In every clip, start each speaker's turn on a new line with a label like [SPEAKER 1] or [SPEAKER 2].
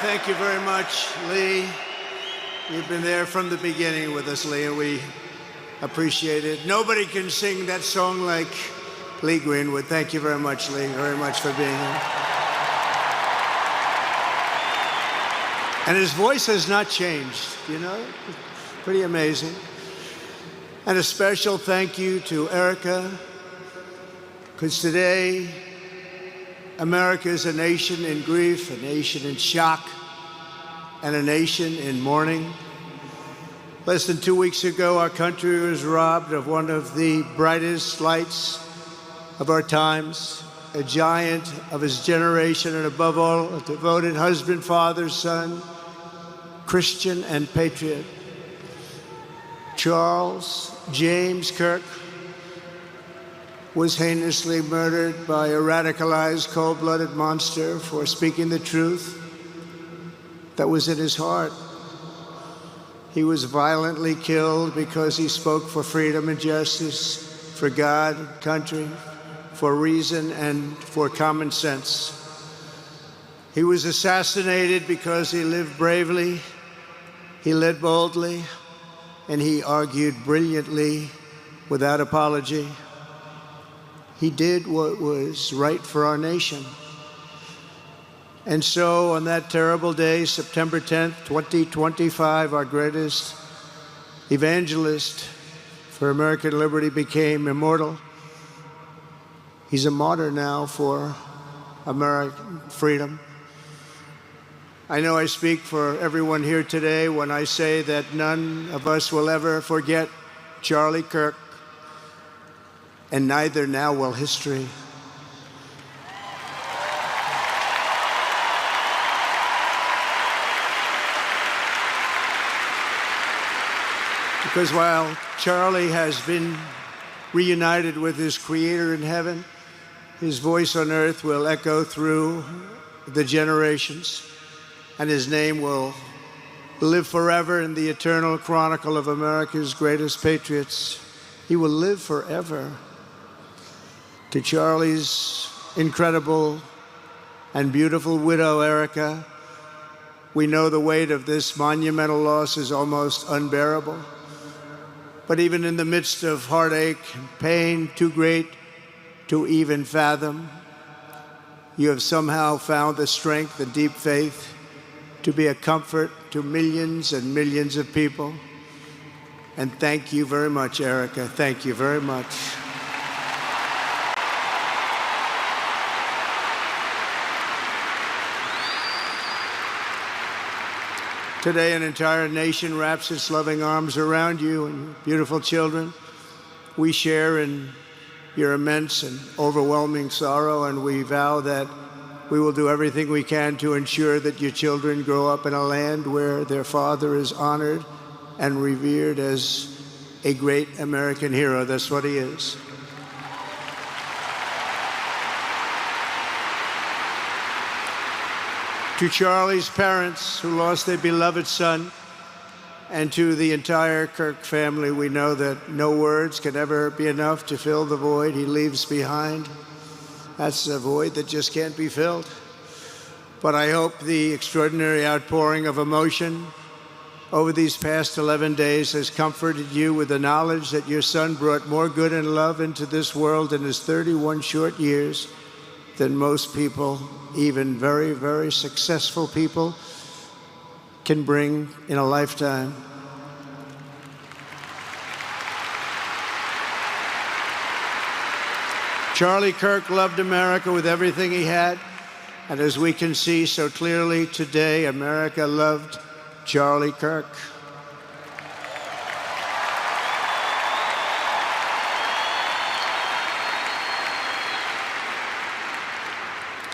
[SPEAKER 1] Thank you very much, Lee. You've been there from the beginning with us, Lee, and we appreciate it. Nobody can sing that song like Lee Greenwood. Thank you very much, Lee, very much for being here. And his voice has not changed, you know? It's pretty amazing. And a special thank you to Erika, because today, America is a nation in grief, a nation in shock, and a nation in mourning. Less than 2 weeks ago, our country was robbed of one of the brightest lights of our times, a giant of his generation, and above all, a devoted husband, father, son, Christian, and patriot. Charles James Kirk was heinously murdered by a radicalized, cold-blooded monster for speaking the truth that was in his heart. He was violently killed because he spoke for freedom and justice, for God, country, for reason, and for common sense. He was assassinated because he lived bravely, he led boldly, and he argued brilliantly without apology. He did what was right for our nation. And so on that terrible day, September 10th, 2025, our greatest evangelist for American liberty became immortal. He's a martyr now for American freedom. I know I speak for everyone here today when I say that none of us will ever forget Charlie Kirk, and neither now will history. Because while Charlie has been reunited with his Creator in heaven, his voice on earth will echo through the generations, and his name will live forever in the eternal chronicle of America's greatest patriots. He will live forever. To Charlie's incredible and beautiful widow, Erika, we know the weight of this monumental loss is almost unbearable. But even in the midst of heartache and pain too great to even fathom, you have somehow found the strength and deep faith to be a comfort to millions and millions of people. And thank you very much, Erika. Thank you very much. Today, an entire nation wraps its loving arms around you and your beautiful children. We share in your immense and overwhelming sorrow, and we vow that we will do everything we can to ensure that your children grow up in a land where their father is honored and revered as a great American hero. That's what he is. To Charlie's parents who lost their beloved son, and to the entire Kirk family, we know that no words can ever be enough to fill the void he leaves behind. That's a void that just can't be filled. But I hope the extraordinary outpouring of emotion over these past 11 days has comforted you with the knowledge that your son brought more good and love into this world in his 31 short years than most people, even very, very successful people, can bring in a lifetime. Charlie Kirk loved America with everything he had, and as we can see so clearly today, America loved Charlie Kirk.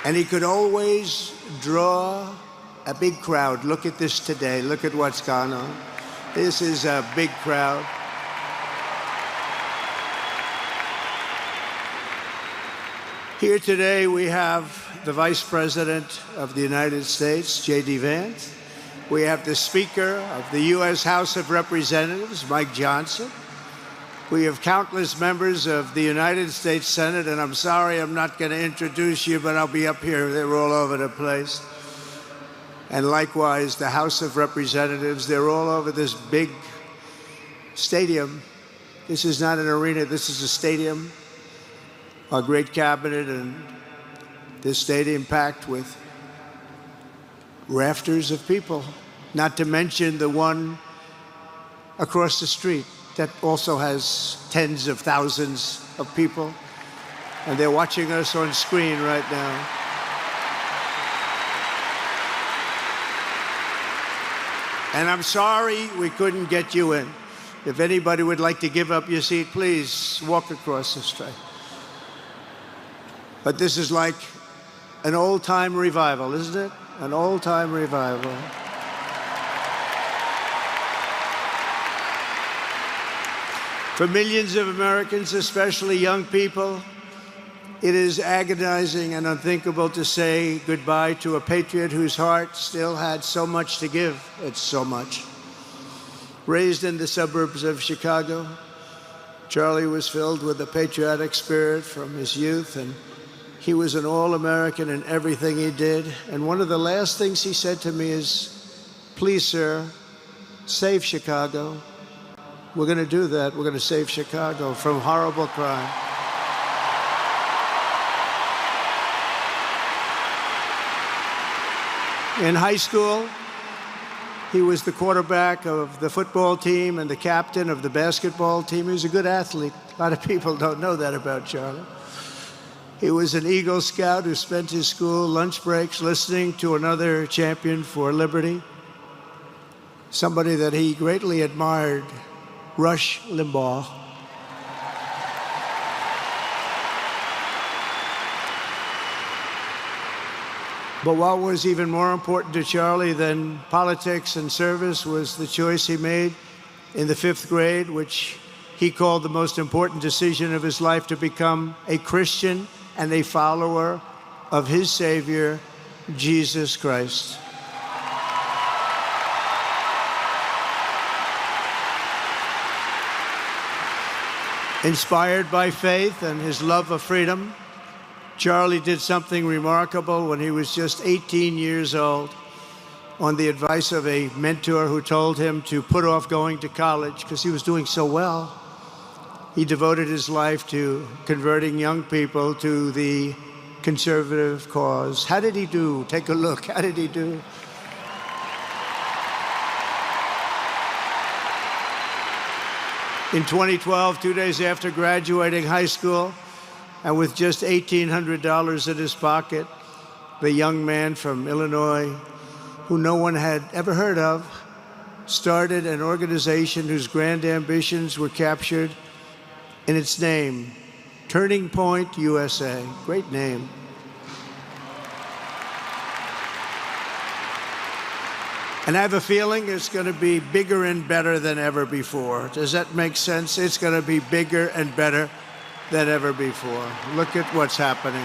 [SPEAKER 1] And he could always draw a big crowd. Look at this today. Look at what's gone on. This is a big crowd. Here today we have the Vice President of the United States, J.D. Vance. We have the Speaker of the U.S. House of Representatives, Mike Johnson. We have countless members of the United States Senate, and I'm sorry I'm not going to introduce you, but I'll be up here. They're all over the place. And likewise, the House of Representatives, they're all over this big stadium. This is not an arena, this is a stadium. Our great cabinet and this stadium packed with rafters of people, not to mention the one across the street that also has tens of thousands of people. And they're watching us on screen right now. And I'm sorry we couldn't get you in. If anybody would like to give up your seat, please walk across the street. But this is like an old-time revival, isn't it? An old-time revival. For millions of Americans, especially young people, it is agonizing and unthinkable to say goodbye to a patriot whose heart still had so much to give. It's so much. Raised in the suburbs of Chicago, Charlie was filled with a patriotic spirit from his youth, and he was an all-American in everything he did. And one of the last things he said to me is, "Please, sir, save Chicago." We're going to do that. We're going to save Chicago from horrible crime. In high school, he was the quarterback of the football team and the captain of the basketball team. He was a good athlete. A lot of people don't know that about Charlie. He was an Eagle Scout who spent his school lunch breaks listening to another champion for liberty, somebody that he greatly admired, Rush Limbaugh. But what was even more important to Charlie than politics and service was the choice he made in the 5th grade, which he called the most important decision of his life, to become a Christian and a follower of his Savior, Jesus Christ. Inspired by faith and his love of freedom, Charlie did something remarkable when he was just 18 years old. On the advice of a mentor who told him to put off going to college because he was doing so well, he devoted his life to converting young people to the conservative cause. How did he do? Take a look. How did he do? In 2012, 2 days after graduating high school, and with just $1,800 in his pocket, the young man from Illinois, who no one had ever heard of, started an organization whose grand ambitions were captured in its name, Turning Point USA. Great name. And I have a feeling it's going to be bigger and better than ever before. Does that make sense? It's going to be bigger and better than ever before. Look at what's happening.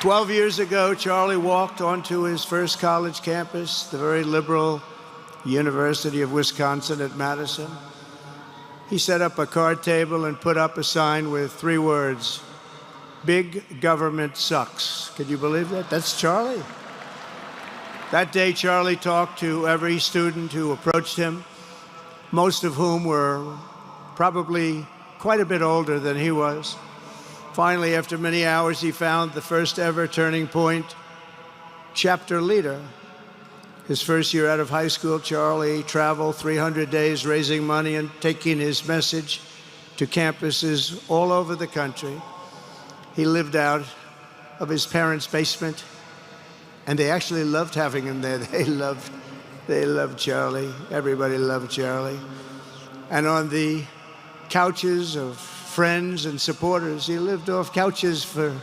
[SPEAKER 1] 12 years ago, Charlie walked onto his first college campus, the very liberal University of Wisconsin at Madison. He set up a card table and put up a sign with 3 words: "Big government sucks." Can you believe that? That's Charlie. That day, Charlie talked to every student who approached him, most of whom were probably quite a bit older than he was. Finally, after many hours, he found the first ever Turning Point chapter leader. His first year out of high school, Charlie traveled 300 days raising money and taking his message to campuses all over the country. He lived out of his parents' basement, and they actually loved having him there. They loved Charlie. Everybody loved Charlie. And on the couches of friends and supporters, he lived off couches for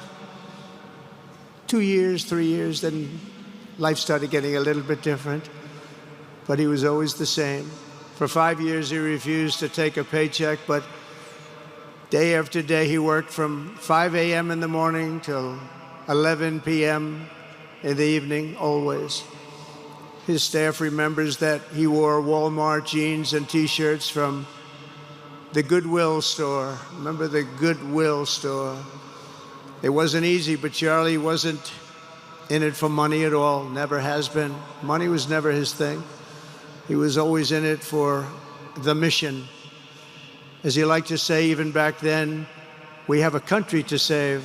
[SPEAKER 1] 2 years, 3 years, then life started getting a little bit different, but he was always the same. For 5 years, he refused to take a paycheck, but day after day, he worked from 5 a.m. in the morning till 11 p.m. in the evening, always. His staff remembers that he wore Walmart jeans and T-shirts from the Goodwill store. Remember the Goodwill store? It wasn't easy, but Charlie wasn't in it for money at all, never has been. Money was never his thing. He was always in it for the mission. As he liked to say even back then, we have a country to save.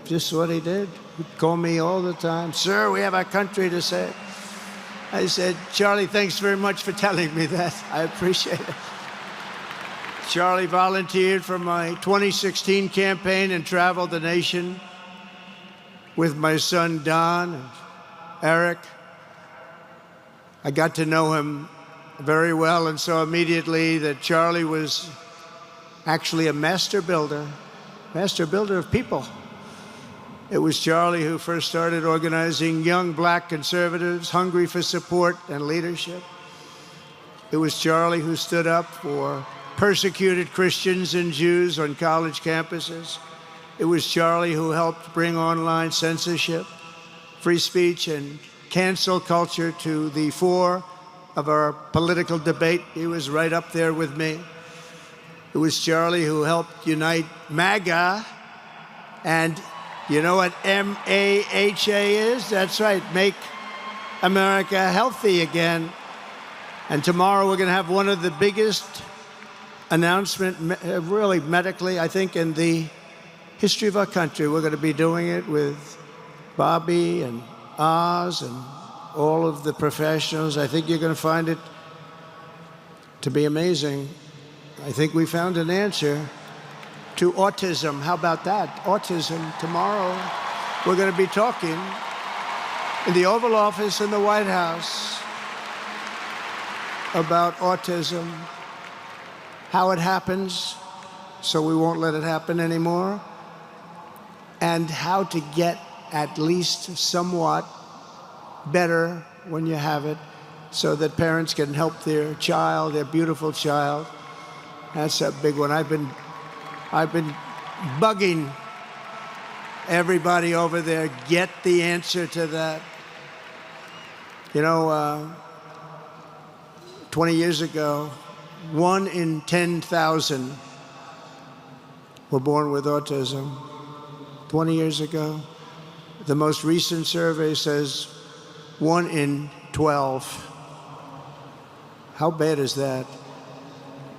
[SPEAKER 1] Just what he did. He'd call me all the time, sir, we have a country to save. I said, Charlie, thanks very much for telling me that. I appreciate it. Charlie volunteered for my 2016 campaign and traveled the nation with my son, Don, and Erika. I got to know him very well and saw immediately that Charlie was actually a master builder of people. It was Charlie who first started organizing young black conservatives hungry for support and leadership. It was Charlie who stood up for persecuted Christians and Jews on college campuses. It was Charlie who helped bring online censorship, free speech, and cancel culture to the fore of our political debate. He was right up there with me. It was Charlie who helped unite MAGA, and you know what M-A-H-A is? That's right, Make America Healthy Again. And tomorrow we're going to have one of the biggest announcements, really medically, I think, in the history of our country. We're going to be doing it with Bobby and Oz and all of the professionals. I think you're going to find it to be amazing. I think we found an answer to autism. How about that? Autism. Tomorrow, we're going to be talking in the Oval Office in the White House about autism, how it happens, so we won't let it happen anymore, and how to get at least somewhat better when you have it, so that parents can help their child, their beautiful child. That's a big one. I've been bugging everybody over there, get the answer to that. You know, 20 years ago, 1 in 10,000 were born with autism. 20 years ago. The most recent survey says 1 in 12. How bad is that?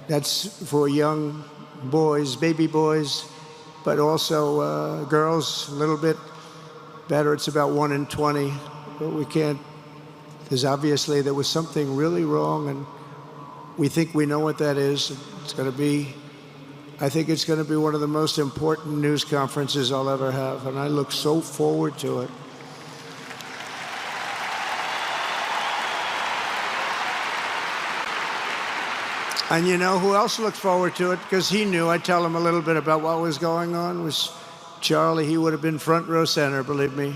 [SPEAKER 1] That's for young boys, baby boys, but also girls, a little bit better. It's about 1 in 20. But we can't, because obviously there was something really wrong, and we think we know what that is. It's going to be, I think it's going to be one of the most important news conferences I'll ever have, and I look so forward to it. And you know who else looked forward to it? Because he knew. I tell him a little bit about what was going on. It was Charlie. He would have been front row center, believe me.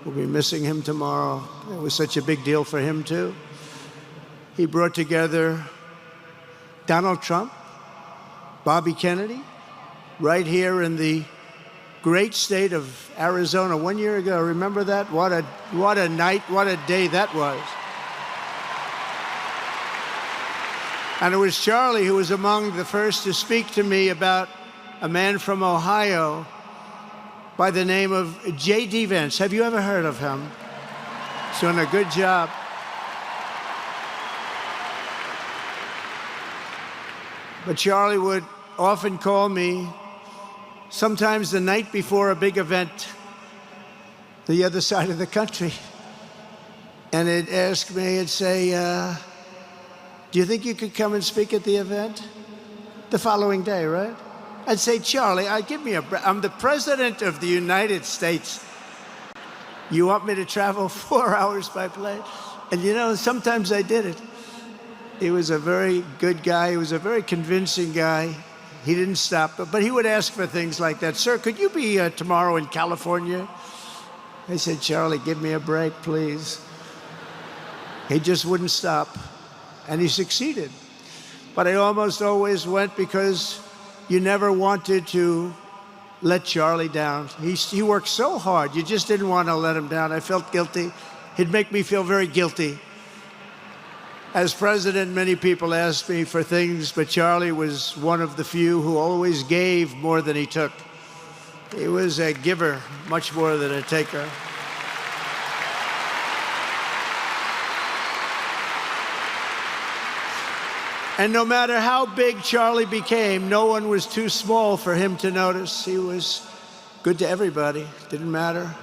[SPEAKER 1] We'll be missing him tomorrow. It was such a big deal for him, too. He brought together Donald Trump, Bobby Kennedy, right here in the great state of Arizona 1 year ago. Remember that? What a night, what a day that was. And it was Charlie who was among the first to speak to me about a man from Ohio by the name of J.D. Vance. Have you ever heard of him? He's doing a good job. But Charlie would often call me, sometimes the night before a big event, the other side of the country. And he'd ask me, he'd say, do you think you could come and speak at the event? The following day, right? I'd say, Charlie, give me a break. I'm the President of the United States. You want me to travel 4 hours by plane? And you know, sometimes I did it. He was a very good guy. He was a very convincing guy. He didn't stop, but he would ask for things like that. Sir, could you be tomorrow in California? I said, Charlie, give me a break, please. He just wouldn't stop. And he succeeded. But I almost always went because you never wanted to let Charlie down. He worked so hard. You just didn't want to let him down. I felt guilty. He'd make me feel very guilty. As president, many people asked me for things, but Charlie was one of the few who always gave more than he took. He was a giver, much more than a taker. And no matter how big Charlie became, no one was too small for him to notice. He was good to everybody. Didn't matter.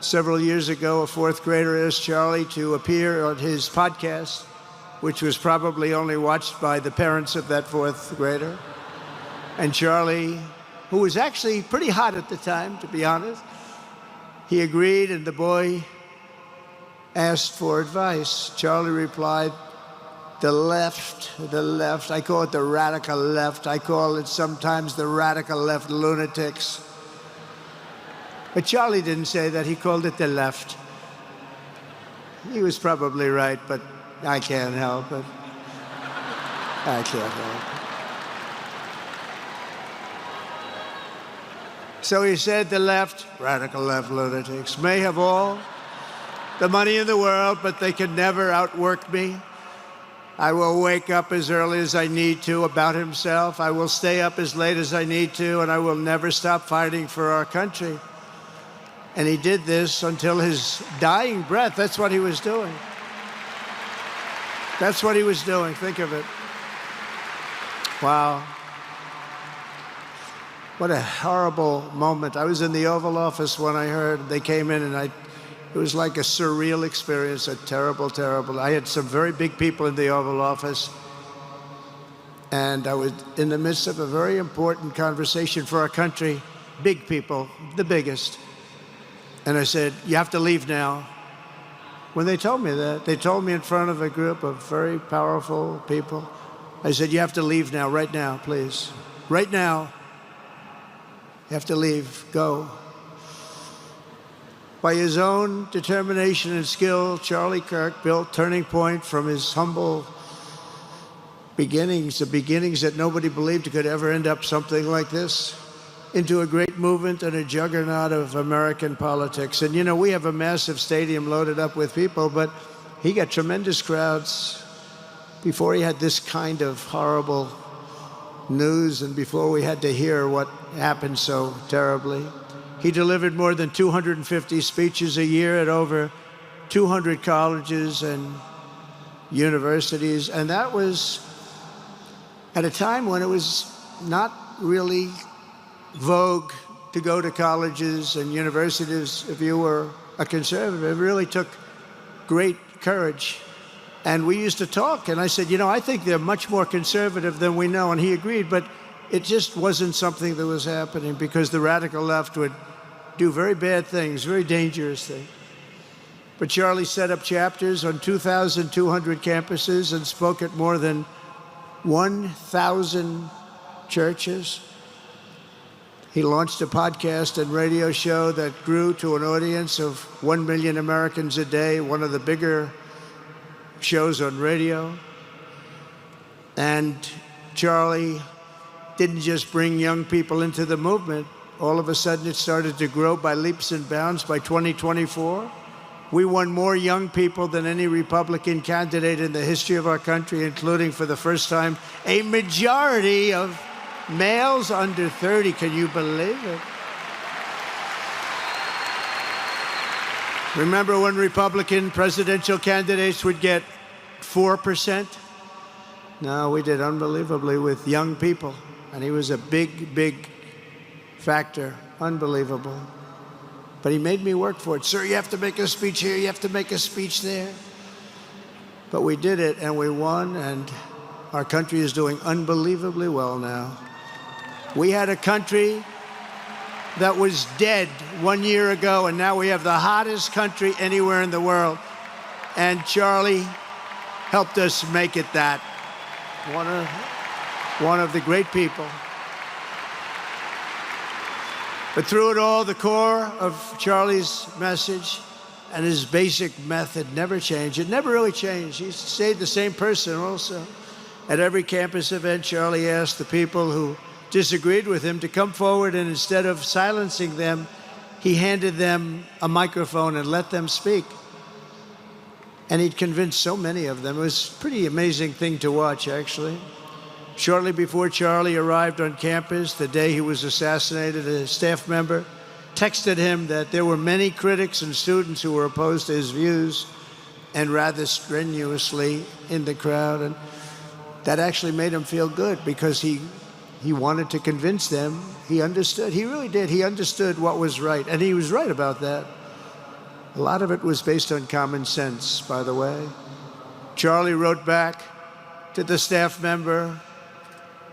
[SPEAKER 1] Several years ago, a fourth grader asked Charlie to appear on his podcast, which was probably only watched by the parents of that fourth grader. And Charlie, who was actually pretty hot at the time, to be honest, he agreed, and the boy asked for advice. Charlie replied, the left. I call it the radical left. I call it sometimes the radical left lunatics. But Charlie didn't say that. He called it the left. He was probably right, but I can't help it. I can't help it. So he said the left, radical left lunatics, may have all the money in the world, but they can never outwork me. I will wake up as early as I need to about himself. I will stay up as late as I need to, and I will never stop fighting for our country. And he did this until his dying breath. That's what he was doing. That's what he was doing. Think of it. Wow. What a horrible moment. I was in the Oval Office when I heard they came in, and it was like a surreal experience, a terrible, terrible. I had some very big people in the Oval Office, and I was in the midst of a very important conversation for our country, big people, the biggest. And I said, you have to leave now. When they told me that, they told me in front of a group of very powerful people. I said, you have to leave now, right now, please. Right now. You have to leave, go. By his own determination and skill, Charlie Kirk built Turning Point from his humble beginnings, the beginnings that nobody believed could ever end up something like this, into a great movement and a juggernaut of American politics. And you know, we have a massive stadium loaded up with people, but he got tremendous crowds before he had this kind of horrible news and before we had to hear what happened so terribly. He delivered more than 250 speeches a year at over 200 colleges and universities, and that was at a time when it was not really vogue to go to colleges and universities if you were a conservative. It really took great courage. And we used to talk, and I said, you know, I think they're much more conservative than we know, and he agreed, but it just wasn't something that was happening because the radical left would do very bad things, very dangerous things. But Charlie set up chapters on 2,200 campuses and spoke at more than 1,000 churches. He launched a podcast and radio show that grew to an audience of 1 million Americans a day, one of the bigger shows on radio. And Charlie didn't just bring young people into the movement. All of a sudden, it started to grow by leaps and bounds. By 2024, we won more young people than any Republican candidate in the history of our country, including, for the first time, a majority of males under 30. Can you believe it? Remember when Republican presidential candidates would get 4%? No, we did unbelievably with young people. And he was a big, big factor. Unbelievable. But he made me work for it. Sir, you have to make a speech here, you have to make a speech there. But we did it, and we won, and our country is doing unbelievably well now. We had a country that was dead 1 year ago, and now we have the hottest country anywhere in the world. And Charlie helped us make it that. One of the great people. But through it all, the core of Charlie's message and his basic method never changed. It never really changed. He stayed the same person also. At every campus event, Charlie asked the people who disagreed with him to come forward, and instead of silencing them, he handed them a microphone and let them speak. And he'd convinced so many of them. It was a pretty amazing thing to watch, actually. Shortly before Charlie arrived on campus, the day he was assassinated, a staff member texted him that there were many critics and students who were opposed to his views and rather strenuously in the crowd. And that actually made him feel good because he wanted to convince them. He understood. He really did. He understood what was right. And he was right about that. A lot of it was based on common sense, by the way. Charlie wrote back to the staff member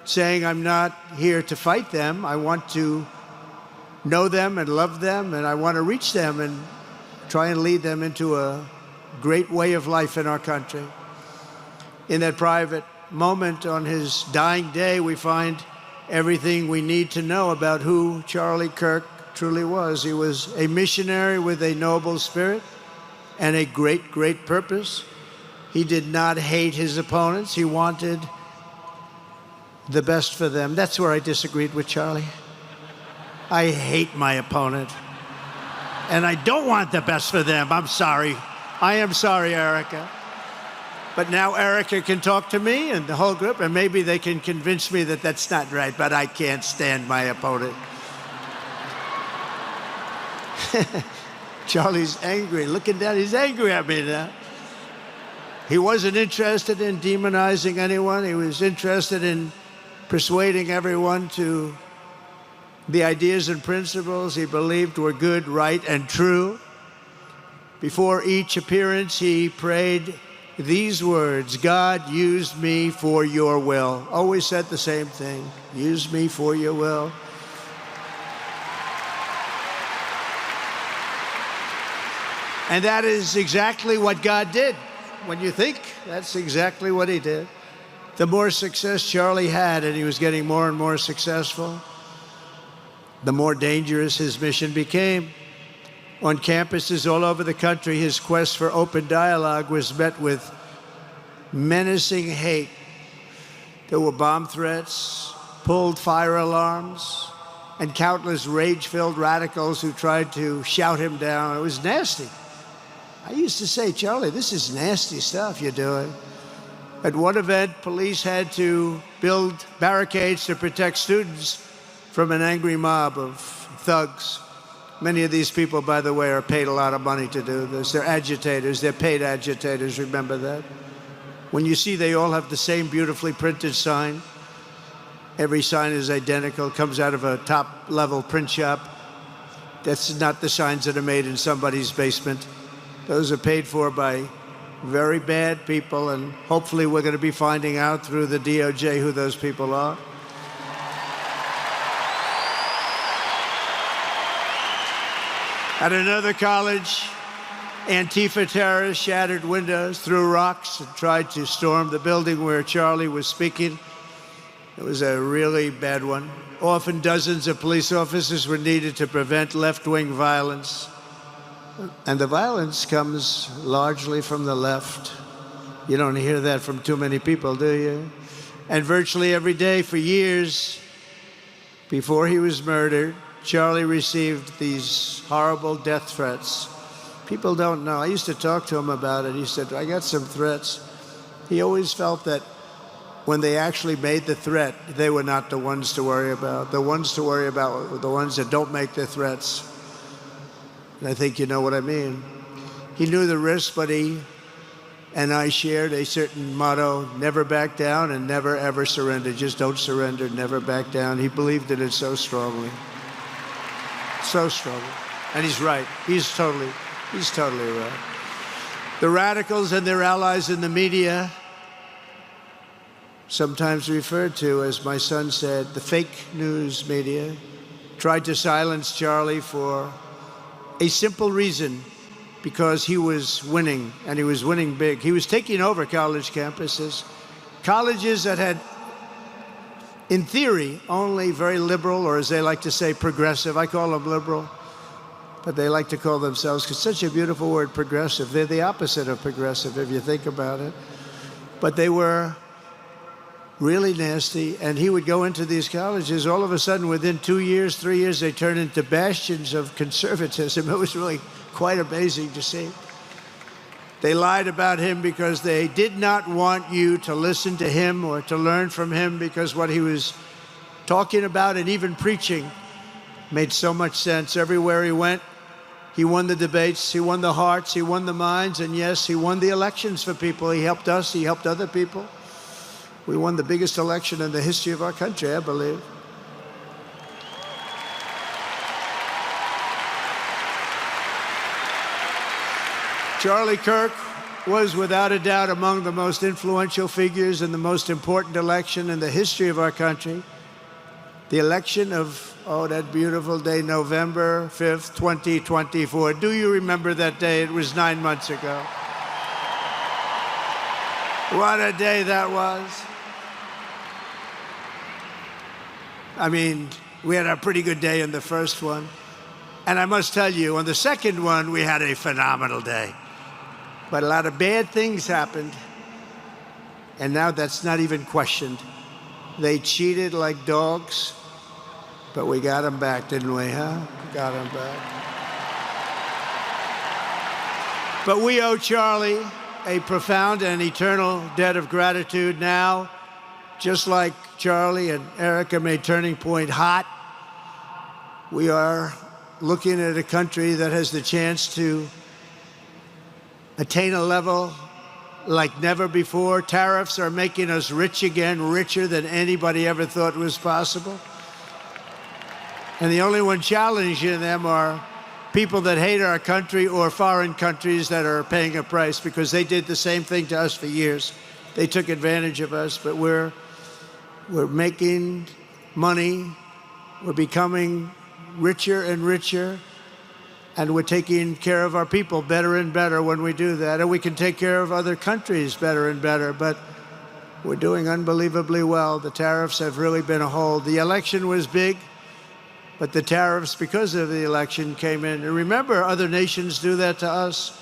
[SPEAKER 1] saying, I'm not here to fight them. I want to know them and love them, and I want to reach them and try and lead them into a great way of life in our country. In that private moment on his dying day, we find everything we need to know about who Charlie Kirk truly was. He was a missionary with a noble spirit and a great, great purpose. He did not hate his opponents. He wanted the best for them. That's where I disagreed with Charlie. I hate my opponent, and I don't want the best for them. I'm sorry. I am sorry, Erika. But now Erika can talk to me and the whole group, and maybe they can convince me that that's not right, but I can't stand my opponent. Charlie's angry. Looking down, he's angry at me now. He wasn't interested in demonizing anyone. He was interested in persuading everyone to the ideas and principles he believed were good, right, and true. Before each appearance, he prayed these words: God, use me for your will. Always said the same thing: use me for your will. And that is exactly what God did. When you think, that's exactly what he did. The more success Charlie had, and he was getting more and more successful, the more dangerous his mission became. On campuses all over the country, his quest for open dialogue was met with menacing hate. There were bomb threats, pulled fire alarms, and countless rage-filled radicals who tried to shout him down. It was nasty. I used to say, Charlie, this is nasty stuff you're doing. At one event, police had to build barricades to protect students from an angry mob of thugs. Many of these people, by the way, are paid a lot of money to do this. They're agitators. They're paid agitators. Remember that. When you see they all have the same beautifully printed sign, every sign is identical, comes out of a top-level print shop. That's not the signs that are made in somebody's basement. Those are paid for by very bad people, and hopefully we're going to be finding out through the DOJ who those people are. At another college, Antifa terrorists shattered windows, threw rocks, and tried to storm the building where Charlie was speaking. It was a really bad one. Often dozens of police officers were needed to prevent left-wing violence. And the violence comes largely from the left. You don't hear that from too many people, do you? And virtually every day for years before he was murdered, Charlie received these horrible death threats. People don't know. I used to talk to him about it. He said, I got some threats. He always felt that when they actually made the threat, they were not the ones to worry about. The ones to worry about were the ones that don't make the threats. And I think you know what I mean. He knew the risk, but he and I shared a certain motto: never back down and never, ever surrender. Just don't surrender, never back down. He believed in it so strongly. So strongly. And he's right. He's totally right. The radicals and their allies in the media, sometimes referred to, as my son said, the fake news media, tried to silence Charlie for a simple reason: because he was winning, and he was winning big. He was taking over college campuses, colleges that had, in theory, only very liberal, or as they like to say, progressive. I call them liberal, but they like to call themselves, because such a beautiful word, progressive. They're the opposite of progressive, if you think about it. But they were really nasty, and he would go into these colleges. All of a sudden, within 2 years, 3 years, they turned into bastions of conservatism. It was really quite amazing to see. They lied about him because they did not want you to listen to him or to learn from him, because what he was talking about and even preaching made so much sense. Everywhere he went, he won the debates, he won the hearts, he won the minds, and yes, he won the elections for people. He helped us, he helped other people. We won the biggest election in the history of our country, I believe. Charlie Kirk was without a doubt among the most influential figures in the most important election in the history of our country. The election of, oh, that beautiful day, November 5th, 2024. Do you remember that day? It was 9 months ago. What a day that was. I mean, we had a pretty good day in the first one. And I must tell you, on the second one, we had a phenomenal day. But a lot of bad things happened. And now that's not even questioned. They cheated like dogs, but we got them back, didn't we, huh? Got them back. But we owe Charlie a profound and eternal debt of gratitude now. Just like Charlie and Erika made Turning Point hot, we are looking at a country that has the chance to attain a level like never before. Tariffs are making us rich again, richer than anybody ever thought was possible. And the only one challenging them are people that hate our country or foreign countries that are paying a price, because they did the same thing to us for years. They took advantage of us, but we're making money. We're becoming richer and richer. And we're taking care of our people better and better when we do that. And we can take care of other countries better and better. But we're doing unbelievably well. The tariffs have really been a hold. The election was big, but the tariffs, because of the election, came in. And remember, other nations do that to us.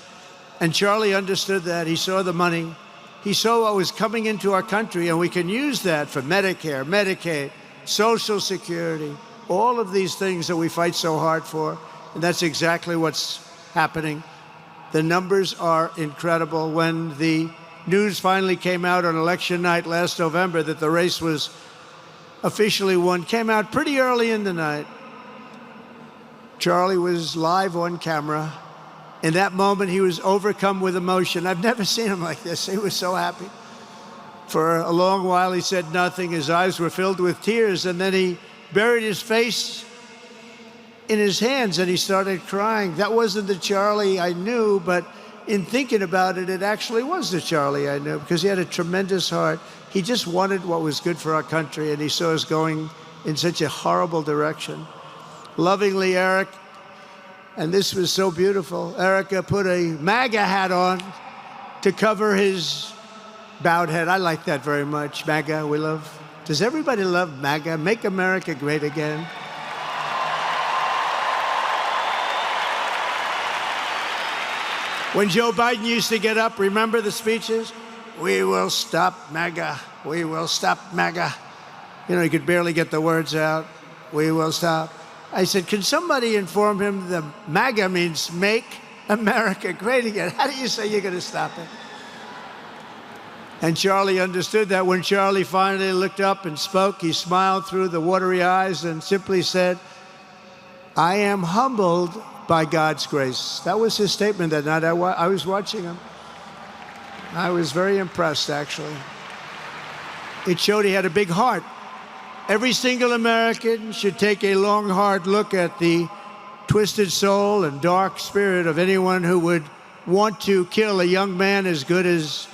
[SPEAKER 1] And Charlie understood that. He saw the money. He saw what was coming into our country, and we can use that for Medicare, Medicaid, Social Security, all of these things that we fight so hard for. And that's exactly what's happening. The numbers are incredible. When the news finally came out on election night last November that the race was officially won, came out pretty early in the night. Charlie was live on camera. In that moment, he was overcome with emotion. I've never seen him like this. He was so happy. For a long while, he said nothing. His eyes were filled with tears, and then he buried his face in his hands and he started crying. That wasn't the Charlie I knew, but in thinking about it, it actually was the Charlie I knew, because he had a tremendous heart. He just wanted what was good for our country, and he saw us going in such a horrible direction. Lovingly, Eric, and this was so beautiful, Erika put a MAGA hat on to cover his bowed head. I like that very much. MAGA, we love. Does everybody love MAGA? Make America Great Again. When Joe Biden used to get up, remember the speeches? We will stop MAGA. We will stop MAGA. You know, he could barely get the words out. We will stop. I said, can somebody inform him the MAGA means Make America Great Again? How do you say you're going to stop it? And Charlie understood that. When Charlie finally looked up and spoke, he smiled through the watery eyes and simply said, I am humbled by God's grace. That was his statement that night. I was watching him. I was very impressed, actually. It showed he had a big heart. Every single American should take a long, hard look at the twisted soul and dark spirit of anyone who would want to kill a young man as good as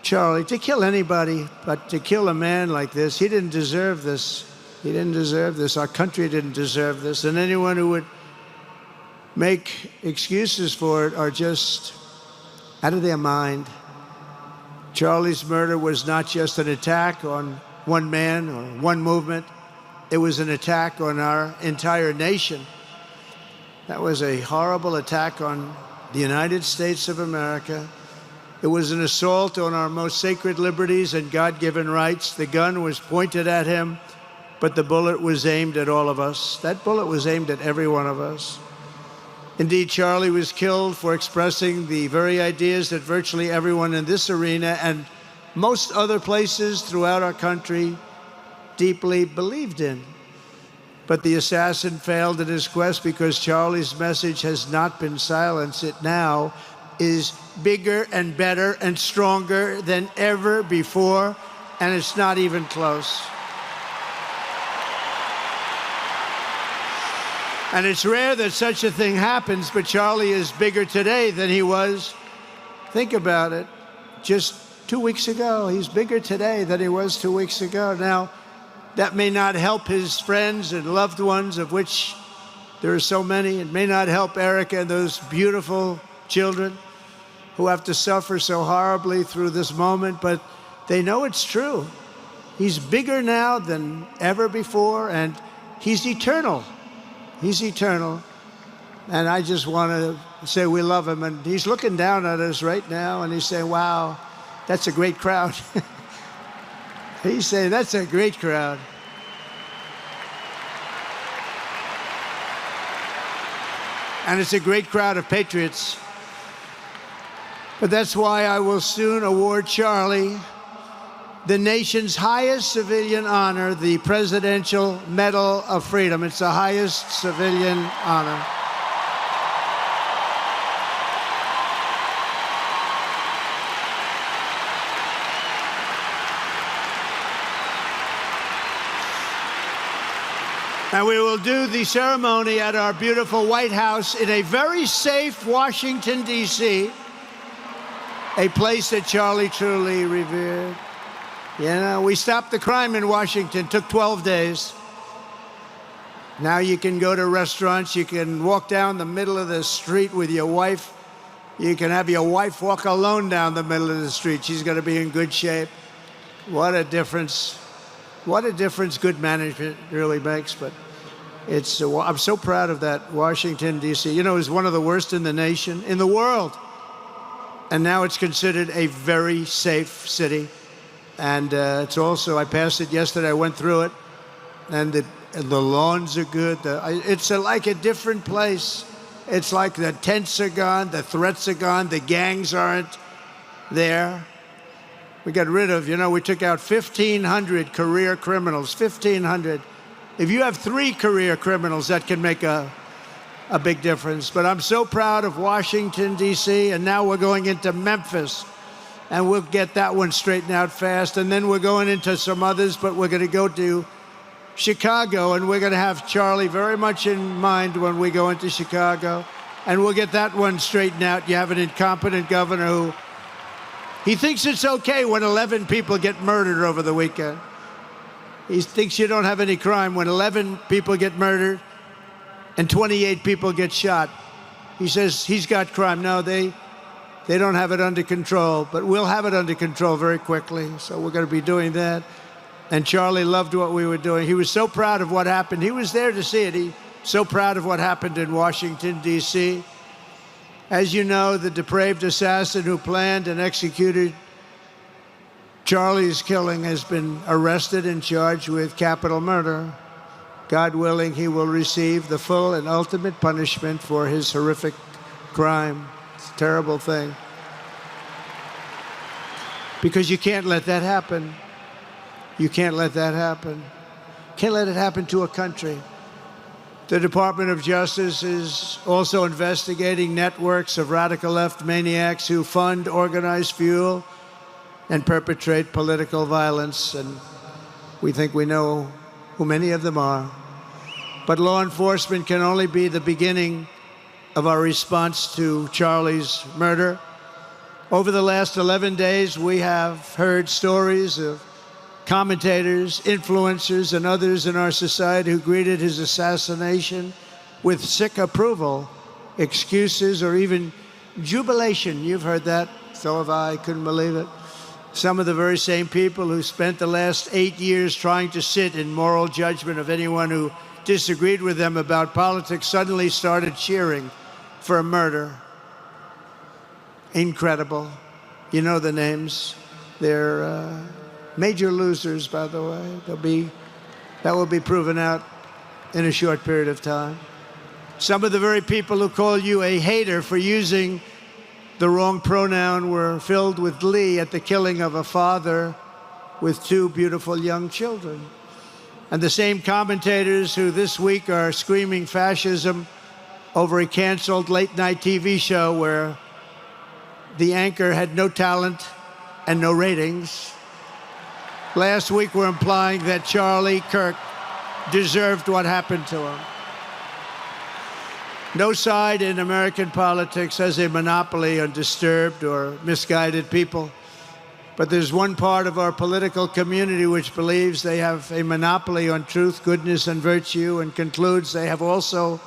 [SPEAKER 1] Charlie. To kill anybody, but to kill a man like this, he didn't deserve this. He didn't deserve this. Our country didn't deserve this. And anyone who would make excuses for it are just out of their mind. Charlie's murder was not just an attack on one man or one movement. It was an attack on our entire nation. That was a horrible attack on the United States of America. It was an assault on our most sacred liberties and God-given rights. The gun was pointed at him, but the bullet was aimed at all of us. That bullet was aimed at every one of us. Indeed, Charlie was killed for expressing the very ideas that virtually everyone in this arena and most other places throughout our country deeply believed in. But the assassin failed in his quest because Charlie's message has not been silenced. It now is bigger and better and stronger than ever before, and it's not even close. And it's rare that such a thing happens, but Charlie is bigger today than he was, think about it, just 2 weeks ago. He's bigger today than he was 2 weeks ago. Now, that may not help his friends and loved ones, of which there are so many. It may not help Erika and those beautiful children who have to suffer so horribly through this moment, but they know it's true. He's bigger now than ever before, and he's eternal. He's eternal. And I just want to say we love him. And he's looking down at us right now, and he's saying, wow, that's a great crowd. He's saying, that's a great crowd. And it's a great crowd of patriots. But that's why I will soon award Charlie the nation's highest civilian honor, the Presidential Medal of Freedom. It's the highest civilian honor. And we will do the ceremony at our beautiful White House in a very safe Washington, D.C., a place that Charlie truly revered. You know, we stopped the crime in Washington, took 12 days. Now you can go to restaurants, you can walk down the middle of the street with your wife. You can have your wife walk alone down the middle of the street. She's going to be in good shape. What a difference. What a difference good management really makes. But it's, I'm so proud of that Washington, D.C. You know, it's one of the worst in the nation, in the world. And now it's considered a very safe city. And it's also, I passed it yesterday, I went through it, and the lawns are good. It's like a different place. It's like the tents are gone, the threats are gone, the gangs aren't there. We got rid of, you know, we took out 1,500 career criminals, 1,500. If you have 3 career criminals, that can make a big difference. But I'm so proud of Washington, D.C., and now we're going into Memphis, and we'll get that one straightened out fast. And then we're going into some others, but we're going to go to Chicago, and we're going to have Charlie very much in mind when we go into Chicago, and we'll get that one straightened out. You have an incompetent governor who he thinks it's okay when 11 people get murdered over the weekend. He thinks you don't have any crime when 11 people get murdered and 28 people get shot. He says he's got crime. No, they don't have it under control, but we'll have it under control very quickly. So we're going to be doing that. And Charlie loved what we were doing. He was so proud of what happened. He was there to see it. He's so proud of what happened in Washington, D.C. As you know, the depraved assassin who planned and executed Charlie's killing has been arrested and charged with capital murder. God willing, he will receive the full and ultimate punishment for his horrific crime. It's a terrible thing. Because you can't let that happen. You can't let that happen. Can't let it happen to a country. The Department of Justice is also investigating networks of radical left maniacs who fund, organize, fuel, and perpetrate political violence. And we think we know who many of them are. But law enforcement can only be the beginning of our response to Charlie's murder. Over the last 11 days, we have heard stories of commentators, influencers, and others in our society who greeted his assassination with sick approval, excuses, or even jubilation. You've heard that. So have I. Couldn't believe it. Some of the very same people who spent the last 8 years trying to sit in moral judgment of anyone who disagreed with them about politics suddenly started cheering for a murder. Incredible. You know the names. They're major losers, by the way. That will be proven out in a short period of time. Some of the very people who call you a hater for using the wrong pronoun were filled with glee at the killing of a father with 2 beautiful young children. And the same commentators who this week are screaming fascism over a canceled late-night TV show where the anchor had no talent and no ratings, last week were implying that Charlie Kirk deserved what happened to him. No side in American politics has a monopoly on disturbed or misguided people. But there's one part of our political community which believes they have a monopoly on truth, goodness, and virtue, and concludes they have also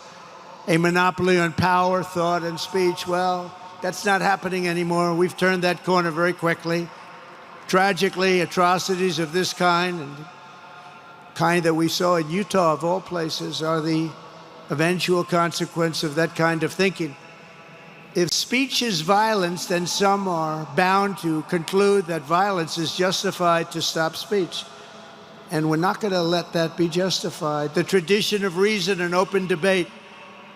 [SPEAKER 1] a monopoly on power, thought, and speech. Well, that's not happening anymore. We've turned that corner very quickly. Tragically, atrocities of this kind, and kind that we saw in Utah, of all places, are the eventual consequence of that kind of thinking. If speech is violence, then some are bound to conclude that violence is justified to stop speech. And we're not going to let that be justified. The tradition of reason and open debate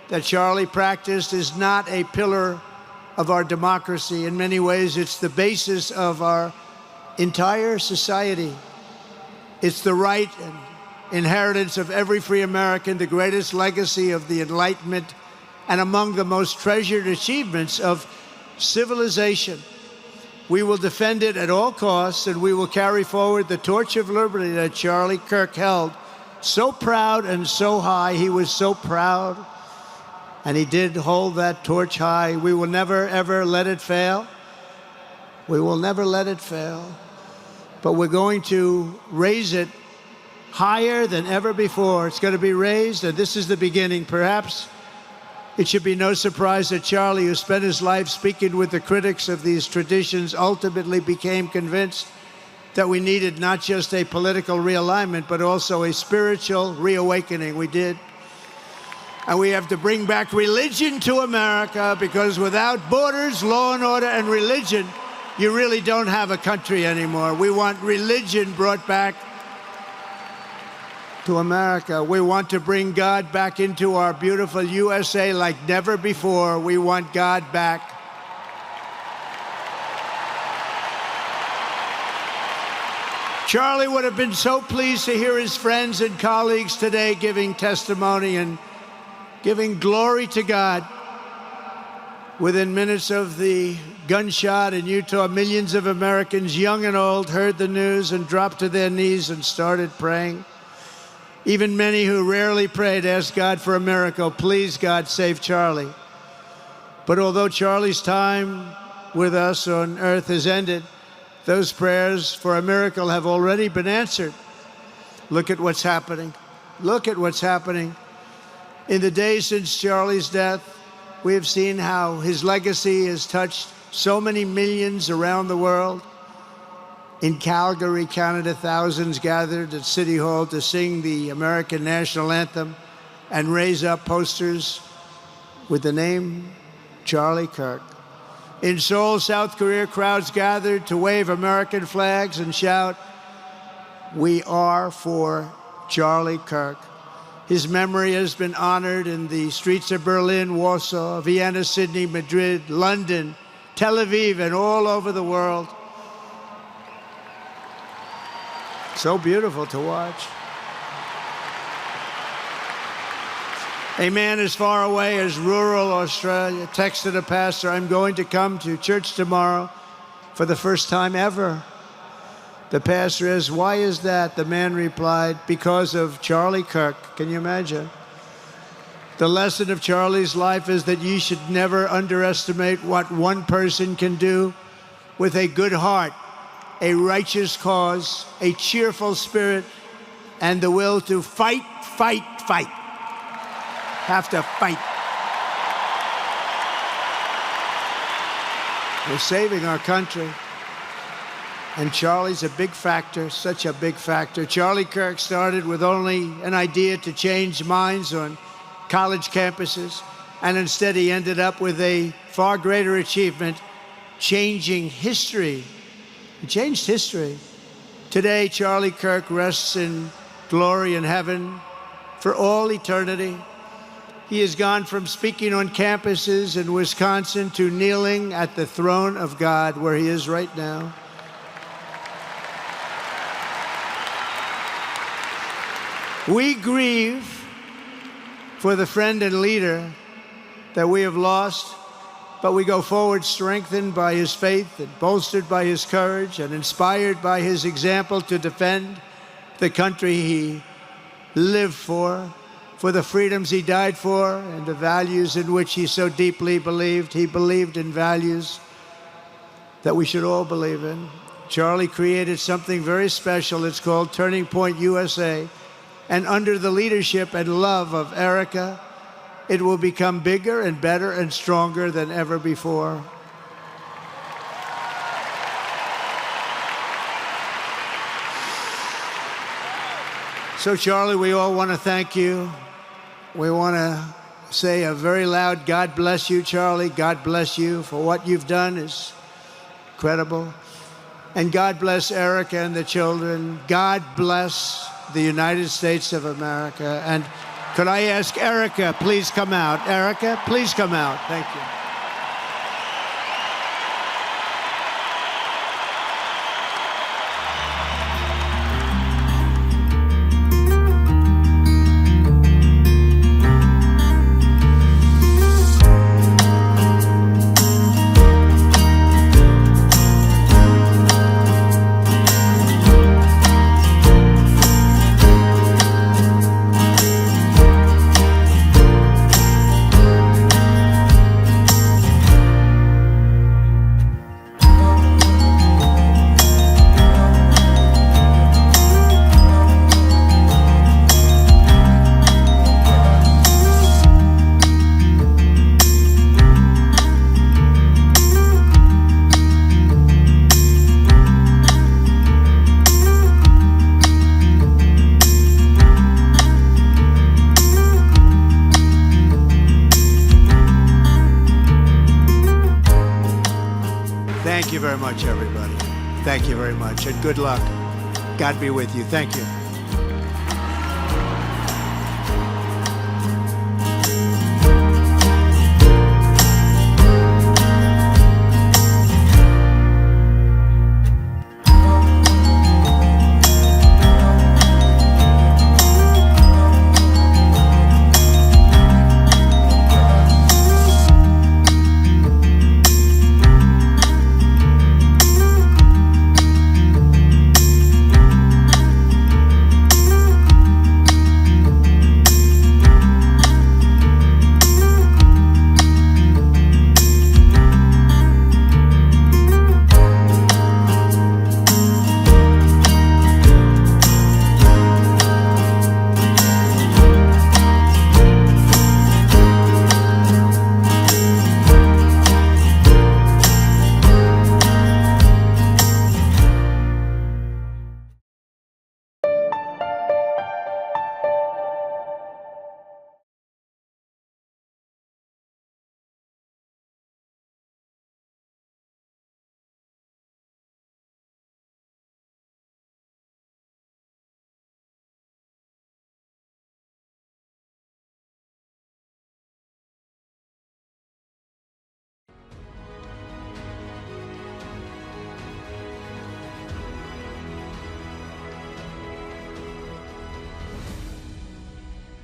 [SPEAKER 1] that Charlie practiced is not a pillar of our democracy. In many ways, it's the basis of our entire society. It's the right and inheritance of every free American, the greatest legacy of the Enlightenment, and among the most treasured achievements of civilization. We will defend it at all costs, and we will carry forward the torch of liberty that Charlie Kirk held so proud and so high. He was so proud, and he did hold that torch high. We will never, ever let it fail. We will never let it fail. But we're going to raise it higher than ever before. It's going to be raised, and this is the beginning. Perhaps it should be no surprise that Charlie, who spent his life speaking with the critics of these traditions, ultimately became convinced that we needed not just a political realignment, but also a spiritual reawakening. We did. And we have to bring back religion to America, because without borders, law and order, and religion, you really don't have a country anymore. We want religion brought back to America. We want to bring God back into our beautiful USA like never before. We want God back. Charlie would have been so pleased to hear his friends and colleagues today giving testimony and giving glory to God. Within minutes of the gunshot in Utah, millions of Americans, young and old, heard the news and dropped to their knees and started praying. Even many who rarely prayed asked God for a miracle. Please, God, save Charlie. But although Charlie's time with us on earth has ended, those prayers for a miracle have already been answered. Look at what's happening. Look at what's happening. In the days since Charlie's death, we have seen how his legacy has touched so many millions around the world. In Calgary, Canada, thousands gathered at City Hall to sing the American national anthem and raise up posters with the name Charlie Kirk. In Seoul, South Korea, crowds gathered to wave American flags and shout, "We are for Charlie Kirk." His memory has been honored in the streets of Berlin, Warsaw, Vienna, Sydney, Madrid, London, Tel Aviv, and all over the world. So beautiful to watch. A man as far away as rural Australia texted a pastor, "I'm going to come to church tomorrow for the first time ever." The pastor asked, "Why is that?" The man replied, "Because of Charlie Kirk." Can you imagine? The lesson of Charlie's life is that you should never underestimate what one person can do with a good heart, a righteous cause, a cheerful spirit, and the will to fight, fight, fight. Have to fight. We're saving our country. And Charlie's a big factor, such a big factor. Charlie Kirk started with only an idea to change minds on college campuses, and instead he ended up with a far greater achievement, changing history. He changed history. Today, Charlie Kirk rests in glory in heaven for all eternity. He has gone from speaking on campuses in Wisconsin to kneeling at the throne of God, where he is right now. We grieve for the friend and leader that we have lost, but we go forward strengthened by his faith and bolstered by his courage and inspired by his example to defend the country he lived for the freedoms he died for, and the values in which he so deeply believed. He believed in values that we should all believe in. Charlie created something very special. It's called Turning Point USA. And under the leadership and love of Erika, it will become bigger and better and stronger than ever before. So, Charlie, we all want to thank you. We want to say a very loud God bless you, Charlie. God bless you for what you've done is incredible. And God bless Erika and the children. God bless the United States of America. And could I ask Erika, please come out. Erika, please come out. Thank you. Thank you very much, everybody. Thank you very much, and good luck. God be with you. Thank you.